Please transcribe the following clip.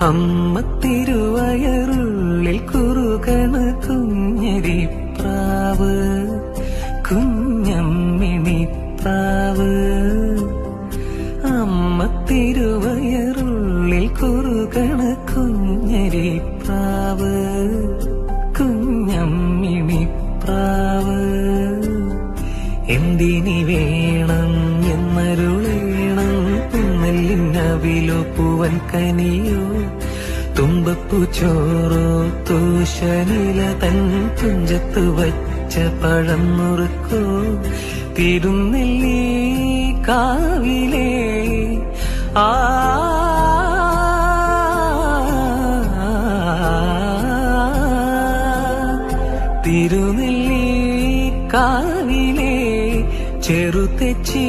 അമ്മ തിരുവയറുള്ളിൽ കുറുകണ കുഞ്ഞരിപ്രാവ്, കുഞ്ഞമ്മിണിപ്രാവ്. അമ്മ തിരുവയറുള്ളിൽ കുറുകണ കുഞ്ഞരിപ്രാവ്, കുഞ്ഞമ്മിണിപ്രാവ്. എന്തിനി വേണം എന്നരുളേണം, നെല്ലിനവിലോ പൂവൻ കനിയോ, തുമ്പപ്പൂ ചോറോ തൂശനില തൻ തുഞ്ചത്ത് വച്ച പഴം നുറുക്കോ, തിരുനെല്ലി കാവിലേ ആ തിരുനെല്ലി കാവിലേ ചെറുതെച്ചി